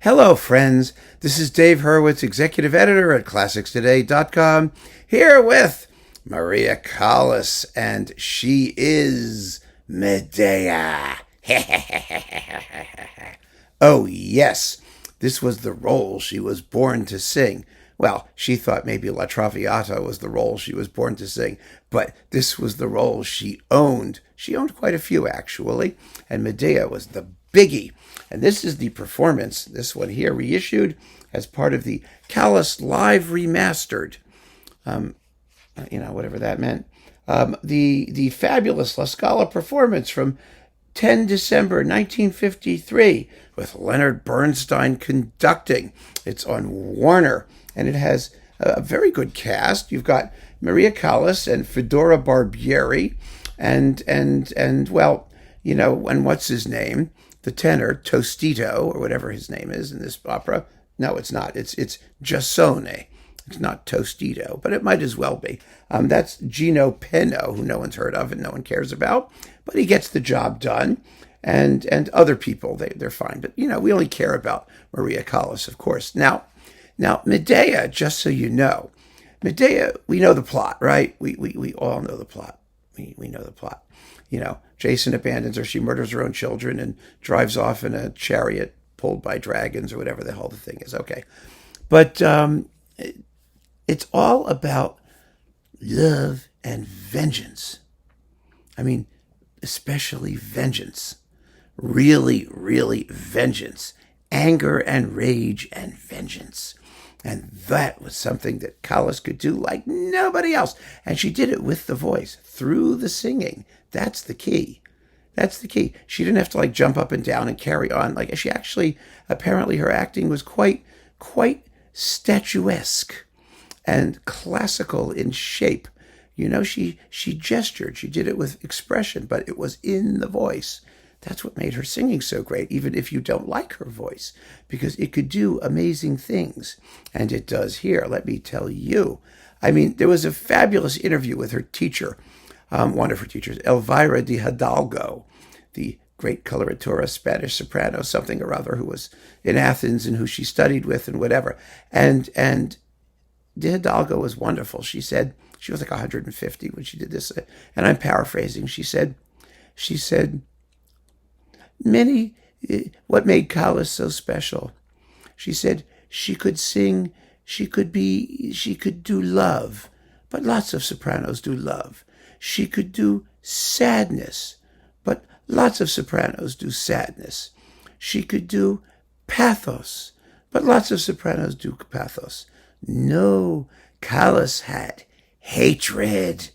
Hello, friends. This is Dave Hurwitz, executive editor at ClassicsToday.com, here with Maria Callas, and she is Medea. Oh, yes, this was the role she was born to sing. Well, she thought maybe La Traviata was the role she was born to sing, but this was the role she owned. She owned quite a few, actually, and Medea was the biggie. And this is the performance, this one here, reissued as part of the Callas Live Remastered, whatever that meant. The fabulous La Scala performance from 10 December 1953 with Leonard Bernstein conducting. It's on Warner, and it has a very good cast. You've got Maria Callas and Fedora Barbieri, and what's his name? The tenor, Tostito, or whatever his name is in this opera. No, it's not. It's Giassone. It's not Tostito, but it might as well be. That's Gino Penno, who no one's heard of and no one cares about, but he gets the job done. And other people, they're fine. But, we only care about Maria Callas, of course. Now, Medea, just so you know, Medea, we know the plot, right? We all know the plot. We know the plot. Jason abandons her. She murders her own children and drives off in a chariot pulled by dragons or whatever the hell the thing is. Okay. But it's all about love and vengeance. I mean, especially vengeance. Really, really vengeance. Anger and rage and vengeance. And that was something that Callas could do like nobody else. And she did it with the voice, through the singing. That's the key. That's the key. She didn't have to jump up and down and carry on. She actually, apparently her acting was quite statuesque and classical in shape. She gestured. She did it with expression, but it was in the voice. That's what made her singing so great, even if you don't like her voice, because it could do amazing things. And it does here, let me tell you. I mean, there was a fabulous interview with her teacher, one of her teachers, Elvira de Hidalgo, the great coloratura Spanish soprano, something or other, who was in Athens and who she studied with and whatever. And de Hidalgo was wonderful. She said, she was like 150 when she did this. And I'm paraphrasing. She said, what made Callas so special? She said she could sing, she could do love, but lots of sopranos do love. She could do sadness, but lots of sopranos do sadness. She could do pathos, but lots of sopranos do pathos. No, Callas had hatred.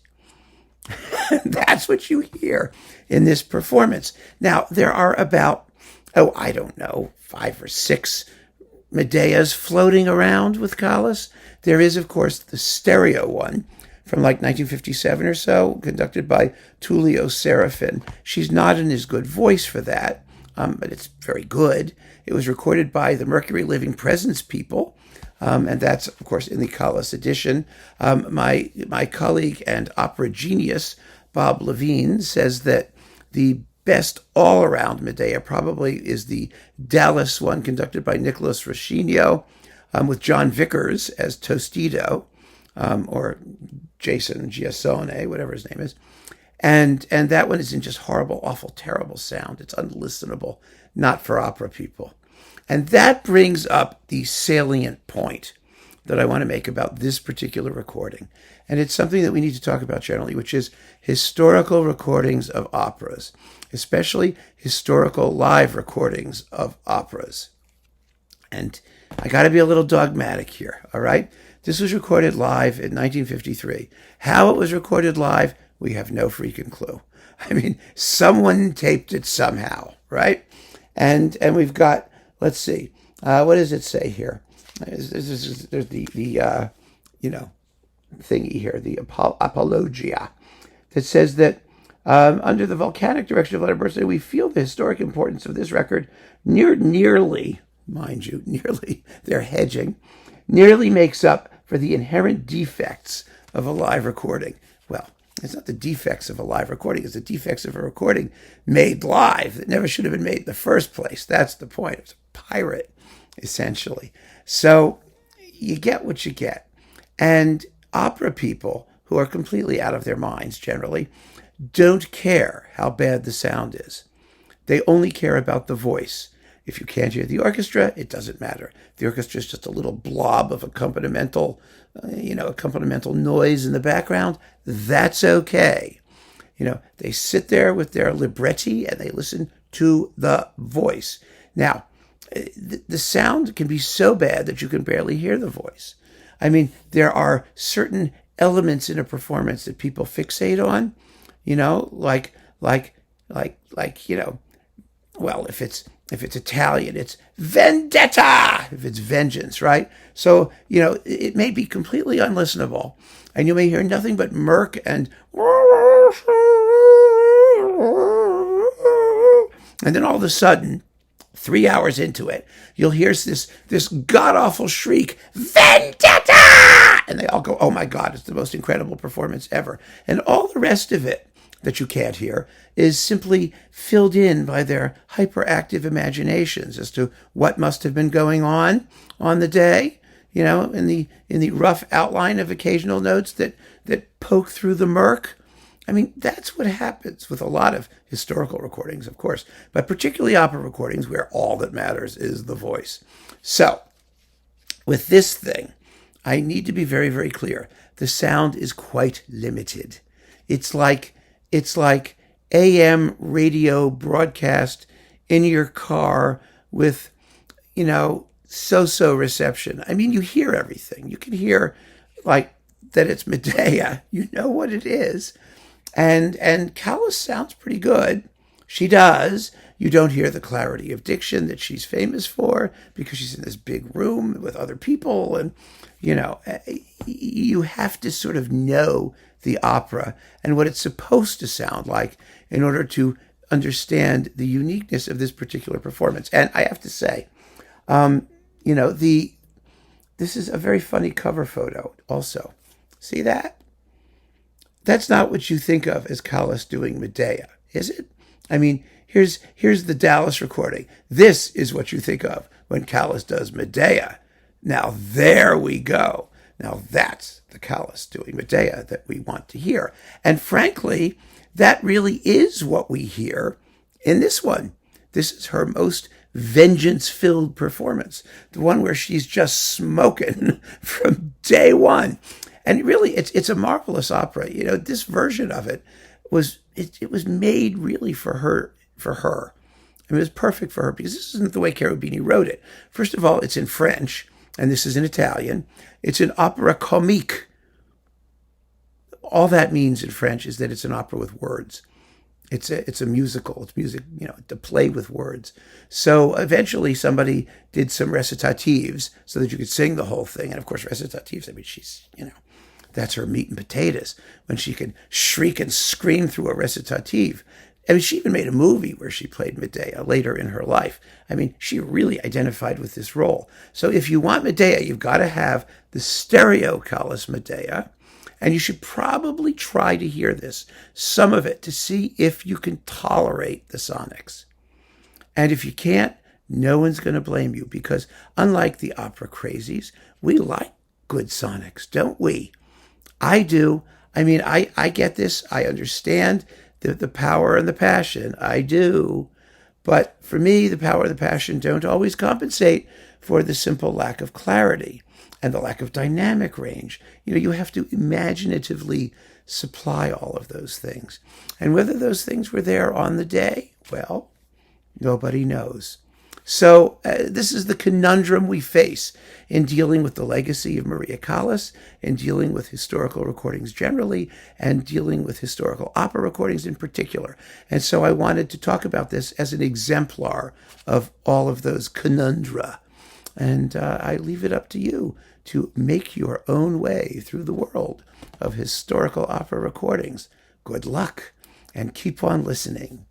That's what you hear in this performance. Now, there are about, 5 or 6 Medeas floating around with Callas. There is, of course, the stereo one from 1957 or so, conducted by Tullio Serafin. She's not in his good voice for that, but it's very good. It was recorded by the Mercury Living Presence people, and that's, of course, in the Callas edition. My colleague and opera genius, Bob Levine, says that the best all-around Medea probably is the Dallas one, conducted by Nicholas Roscigno, with John Vickers as Tostito, or Jason Giassone, whatever his name is. And that one is in just horrible, awful, terrible sound. It's unlistenable, not for opera people. And that brings up the salient point that I want to make about this particular recording. And it's something that we need to talk about generally, which is historical recordings of operas, especially historical live recordings of operas. And I got to be a little dogmatic here, all right? This was recorded live in 1953. How it was recorded live, we have no freaking clue. I mean, someone taped it somehow, right? And we've got, let's see, what does it say here? There's the thingy here, the apologia, that says that under the volcanic direction of Leonard Bernstein, we feel the historic importance of this record nearly, mind you, they're hedging, nearly makes up for the inherent defects of a live recording. Well, it's not the defects of a live recording, it's the defects of a recording made live that never should have been made in the first place. That's the point. It's a pirate. essentially. So you get what you get. And opera people, who are completely out of their minds generally, don't care how bad the sound is. They only care about the voice. If you can't hear the orchestra, it doesn't matter. The orchestra is just a little blob of accompanimental noise in the background. That's okay. They sit there with their libretti and they listen to the voice. Now, the sound can be so bad that you can barely hear the voice. I mean, there are certain elements in a performance that people fixate on, well, if it's Italian, it's vendetta. If it's vengeance, right? So, it may be completely unlistenable, and you may hear nothing but murk and then all of a sudden, 3 hours into it, you'll hear this god-awful shriek, vendetta! And they all go, oh my God, it's the most incredible performance ever. And all the rest of it that you can't hear is simply filled in by their hyperactive imaginations as to what must have been going on the day, in the rough outline of occasional notes that poke through the murk. I mean, that's what happens with a lot of historical recordings, of course, but particularly opera recordings where all that matters is the voice. So, with this thing, I need to be very, very clear. The sound is quite limited. It's like AM radio broadcast in your car with, so-so reception. I mean, you hear everything. You can hear, that it's Medea. You know what it is. And Callas sounds pretty good. She does. You don't hear the clarity of diction that she's famous for because she's in this big room with other people. And, you have to sort of know the opera and what it's supposed to sound like in order to understand the uniqueness of this particular performance. And I have to say, this is a very funny cover photo also. See that? That's not what you think of as Callas doing Medea, is it? I mean, here's the Dallas recording. This is what you think of when Callas does Medea. Now, there we go. Now, that's the Callas doing Medea that we want to hear. And frankly, that really is what we hear in this one. This is her most vengeance-filled performance, the one where she's just smoking from day one. And really, it's a marvelous opera. This version of it was made really for her. I mean, it was perfect for her because this isn't the way Cherubini wrote it. First of all, it's in French, and this is in Italian. It's an opera comique. All that means in French is that it's an opera with words. It's a musical. It's music, to play with words. So eventually somebody did some recitatives so that you could sing the whole thing. And of course, recitatives, I mean, she's, that's her meat and potatoes, when she can shriek and scream through a recitative. I mean, she even made a movie where she played Medea later in her life. I mean, she really identified with this role. So if you want Medea, you've got to have the stereo Callas Medea, and you should probably try to hear some of it, to see if you can tolerate the sonics. And if you can't, no one's going to blame you, because unlike the opera crazies, we like good sonics, don't we? I do. I mean, I get this. I understand the power and the passion. I do. But for me, the power and the passion don't always compensate for the simple lack of clarity and the lack of dynamic range. You have to imaginatively supply all of those things. And whether those things were there on the day, well, nobody knows. So this is the conundrum we face in dealing with the legacy of Maria Callas, in dealing with historical recordings generally, and dealing with historical opera recordings in particular. And so I wanted to talk about this as an exemplar of all of those conundra. And I leave it up to you to make your own way through the world of historical opera recordings. Good luck, and keep on listening.